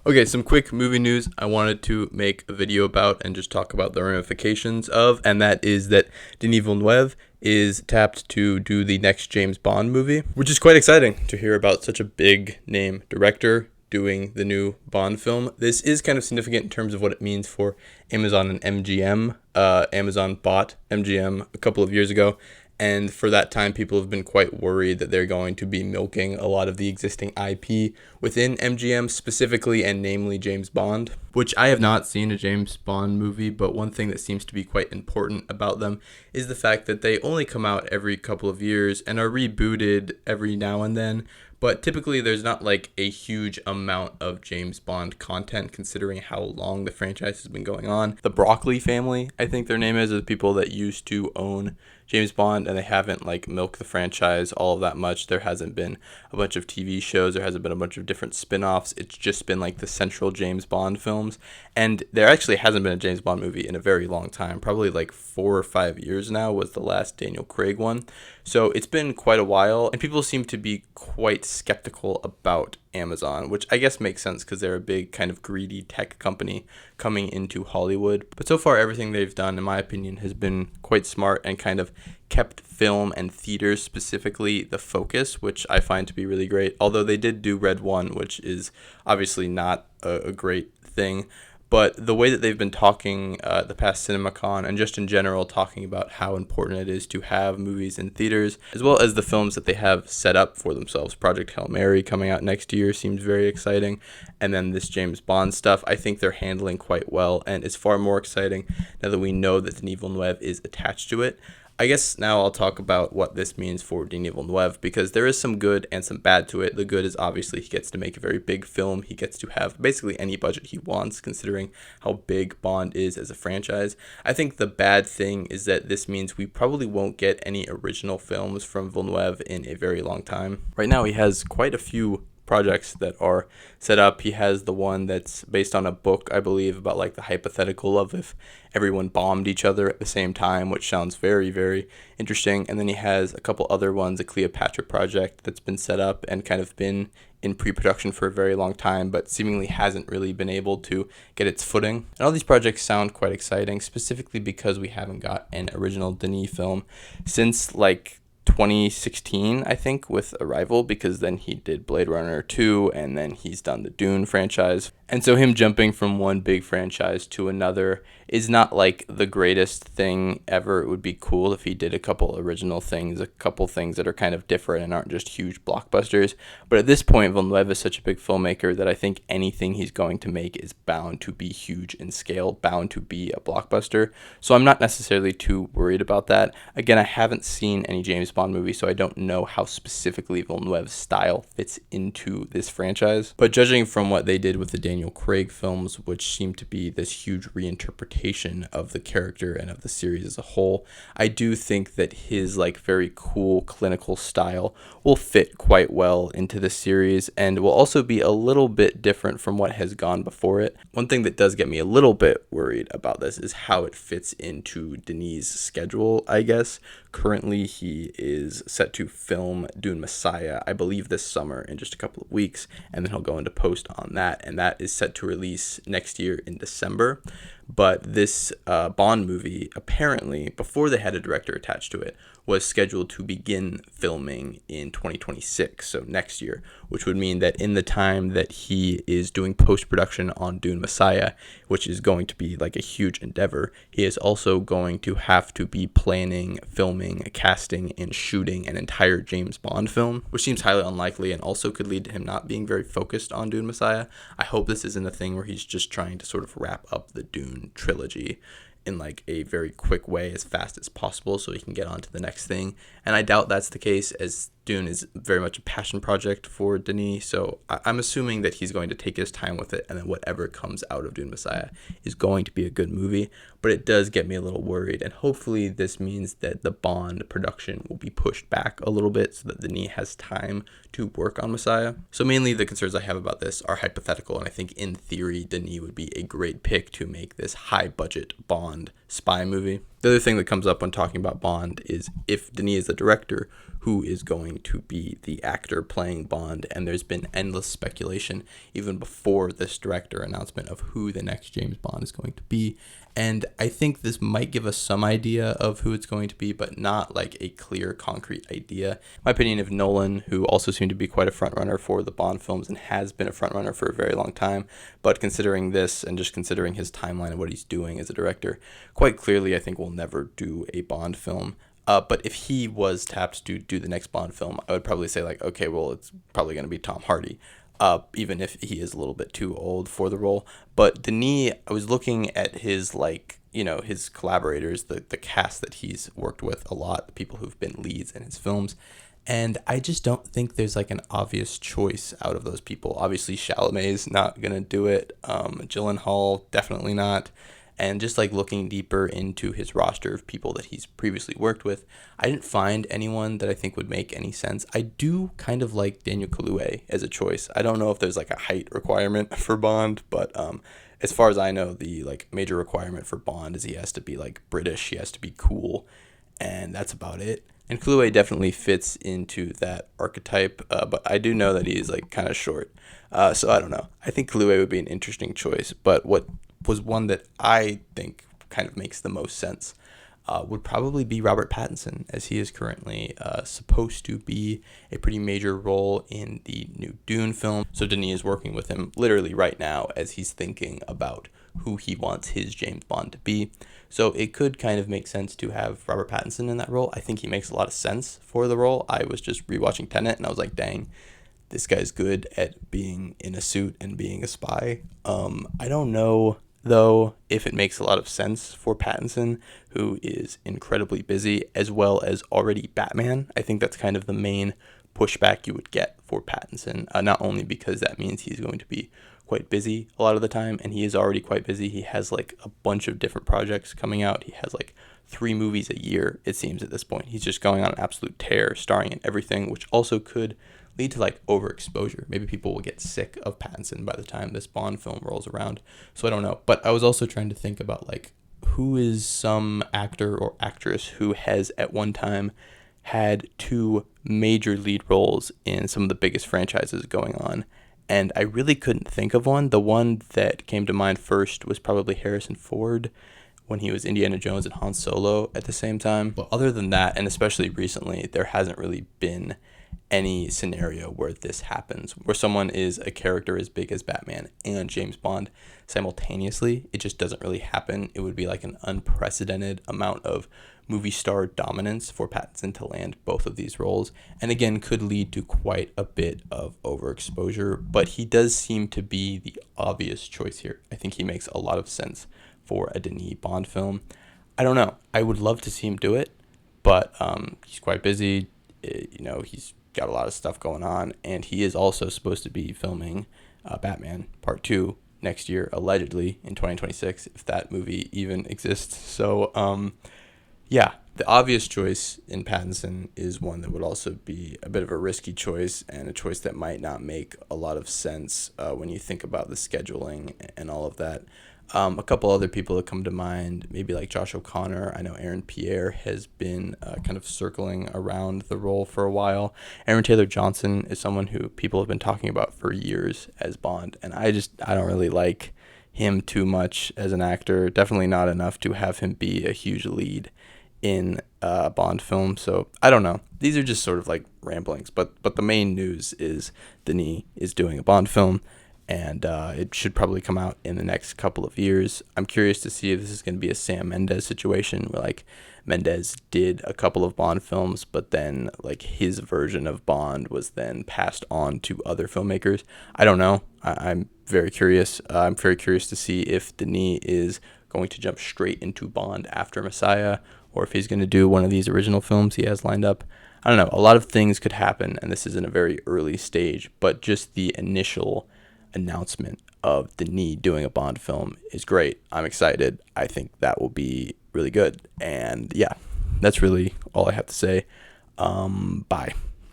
Okay, some quick movie news I wanted to make a video about and just talk about the ramifications of, and that is that Denis Villeneuve is tapped to do the next James Bond movie, which is quite exciting to hear about such a big name director doing the new Bond film. This is kind of significant in terms of what it means for Amazon and MGM. Amazon bought MGM a couple of years ago, and for that time, people have been quite worried that they're going to be milking a lot of the existing IP within MGM specifically, and namely James Bond, which I have not seen a James Bond movie, but one thing that seems to be quite important about them is the fact that they only come out every couple of years and are rebooted every now and then. But typically, there's not like a huge amount of James Bond content considering how long the franchise has been going on. The Broccoli family, I think their name is, are the people that used to own James Bond, and they haven't like milked the franchise all of that much. There hasn't been a bunch of TV shows. There hasn't been a bunch of different spin-offs. It's just been like the central James Bond films. And there actually hasn't been a James Bond movie in a very long time. Probably like 4 or 5 years now was the last Daniel Craig one. So it's been quite a while, and people seem to be quite skeptical about Amazon, which I guess makes sense because they're a big kind of greedy tech company coming into Hollywood. But so far, everything they've done, in my opinion, has been quite smart and kind of kept film and theaters specifically the focus, which I find to be really great. Although they did do Red One, which is obviously not a great thing. But the way that they've been talking the past CinemaCon and just in general talking about how important it is to have movies in theaters, as well as the films that they have set up for themselves. Project Hail Mary coming out next year seems very exciting. And then this James Bond stuff, I think they're handling quite well. And it's far more exciting now that we know that Denis Villeneuve is attached to it. I guess now I'll talk about what this means for Denis Villeneuve, because there is some good and some bad to it. The good is obviously he gets to make a very big film. He gets to have basically any budget he wants, considering how big Bond is as a franchise. I think the bad thing is that this means we probably won't get any original films from Villeneuve in a very long time. Right now he has quite a few projects that are set up. He has the one that's based on a book, I believe, about like the hypothetical of if everyone bombed each other at the same time, which sounds very, very interesting. And then he has a couple other ones, a Cleopatra project that's been set up and kind of been in pre-production for a very long time, but seemingly hasn't really been able to get its footing. And all these projects sound quite exciting, specifically because we haven't got an original Denis film since like 2016, I think, with Arrival, because then he did Blade Runner 2, and then he's done the Dune franchise. And so him jumping from one big franchise to another is not like the greatest thing ever. It would be cool if he did a couple original things, a couple things that are kind of different and aren't just huge blockbusters. But at this point, Villeneuve is such a big filmmaker that I think anything he's going to make is bound to be huge in scale, bound to be a blockbuster. So I'm not necessarily too worried about that. Again, I haven't seen any James Bond movie, so I don't know how specifically Villeneuve's style fits into this franchise. But judging from what they did with the Daniel Craig films, which seem to be this huge reinterpretation of the character and of the series as a whole, I do think that his like very cool clinical style will fit quite well into the series and will also be a little bit different from what has gone before it. One thing that does get me a little bit worried about this is how it fits into Denis' schedule, I guess. Currently, he is set to film Dune Messiah, I believe this summer in just a couple of weeks, and then he'll go into post on that, and that is set to release next year in December. But this Bond movie, apparently, before they had a director attached to it, was scheduled to begin filming in 2026, so next year, which would mean that in the time that he is doing post-production on Dune Messiah, which is going to be like a huge endeavor, he is also going to have to be planning, filming, casting, and shooting an entire James Bond film, which seems highly unlikely and also could lead to him not being very focused on Dune Messiah. I hope this isn't a thing where he's just trying to sort of wrap up the Dune trilogy in like a very quick way as fast as possible so he can get on to the next thing. And I doubt that's the case, as Dune is very much a passion project for Denis, so I'm assuming that he's going to take his time with it, and then whatever comes out of Dune Messiah is going to be a good movie. But it does get me a little worried, and hopefully this means that the Bond production will be pushed back a little bit so that Denis has time to work on Messiah. So mainly the concerns I have about this are hypothetical, and I think in theory Denis would be a great pick to make this high budget Bond spy movie. The other thing that comes up when talking about Bond is if Denis is the director, who is going to be the actor playing Bond? And there's been endless speculation even before this director announcement of who the next James Bond is going to be. And I think this might give us some idea of who it's going to be, but not like a clear, concrete idea. In my opinion, if Nolan, who also seemed to be quite a frontrunner for the Bond films and has been a frontrunner for a very long time, but considering this and just considering his timeline and what he's doing as a director, quite clearly I think we'll never do a Bond film. But if he was tapped to do the next Bond film, I would probably say like, okay, well, it's probably going to be Tom Hardy. Even if he is a little bit too old for the role. But Denis, I was looking at his, like, his collaborators, the cast that he's worked with a lot, the people who've been leads in his films, and I just don't think there's, like, an obvious choice out of those people. Obviously, Chalamet's not going to do it. Gyllenhaal, definitely not. And just like looking deeper into his roster of people that he's previously worked with, I didn't find anyone that I think would make any sense. I do kind of like Daniel Kaluuya as a choice. I don't know if there's like a height requirement for Bond, but as far as I know, the like major requirement for Bond is he has to be like British, he has to be cool, and that's about it. And Kaluuya definitely fits into that archetype, but I do know that he's like kind of short. So I don't know. I think Kaluuya would be an interesting choice, but what was one that I think kind of makes the most sense would probably be Robert Pattinson, as he is currently supposed to be a pretty major role in the new Dune film. So Denis is working with him literally right now as he's thinking about who he wants his James Bond to be. So it could kind of make sense to have Robert Pattinson in that role. I think he makes a lot of sense for the role. I was just rewatching Tenet and I was like, dang, this guy's good at being in a suit and being a spy. I don't know though if it makes a lot of sense for Pattinson, who is incredibly busy, as well as already Batman. I think that's kind of the main pushback you would get for Pattinson, not only because that means he's going to be quite busy a lot of the time, and he is already quite busy. He has like a bunch of different projects coming out. He has like 3 movies a year, it seems, at this point. He's just going on an absolute tear, starring in everything, which also could lead to like overexposure. Maybe people will get sick of Pattinson by the time this Bond film rolls around. So I don't know. But I was also trying to think about like who is some actor or actress who has at one time had 2 major lead roles in some of the biggest franchises going on. And I really couldn't think of one. The one that came to mind first was probably Harrison Ford when he was Indiana Jones and Han Solo at the same time. But other than that, and especially recently, there hasn't really been any scenario where this happens, where someone is a character as big as Batman and James Bond simultaneously. It just doesn't really happen. It would be like an unprecedented amount of movie star dominance for Pattinson to land both of these roles, and again could lead to quite a bit of overexposure, but he does seem to be the obvious choice here. I think he makes a lot of sense for a Denis Bond film. I don't know. I would love to see him do it, but he's quite busy. He's got a lot of stuff going on, and he is also supposed to be filming Batman Part 2 next year, allegedly in 2026, if that movie even exists. So, yeah, the obvious choice in Pattinson is one that would also be a bit of a risky choice, and a choice that might not make a lot of sense when you think about the scheduling and all of that. A couple other people that come to mind, maybe like Josh O'Connor. I know Aaron Pierre has been kind of circling around the role for a while. Aaron Taylor Johnson is someone who people have been talking about for years as Bond, and I don't really like him too much as an actor. Definitely not enough to have him be a huge lead in a Bond film. So I don't know. These are just sort of like ramblings, but the main news is Denis is doing a Bond film, and it should probably come out in the next couple of years. I'm curious to see if this is going to be a Sam Mendes situation, where like Mendes did a couple of Bond films, but then like his version of Bond was then passed on to other filmmakers. I don't know. I'm very curious. I'm very curious to see if Denis is going to jump straight into Bond after Messiah, or if he's going to do one of these original films he has lined up. I don't know. A lot of things could happen, and this is in a very early stage, but just the initial announcement of Denis doing a Bond film is great. I'm excited. I think that will be really good. And yeah, that's really all I have to say. Bye.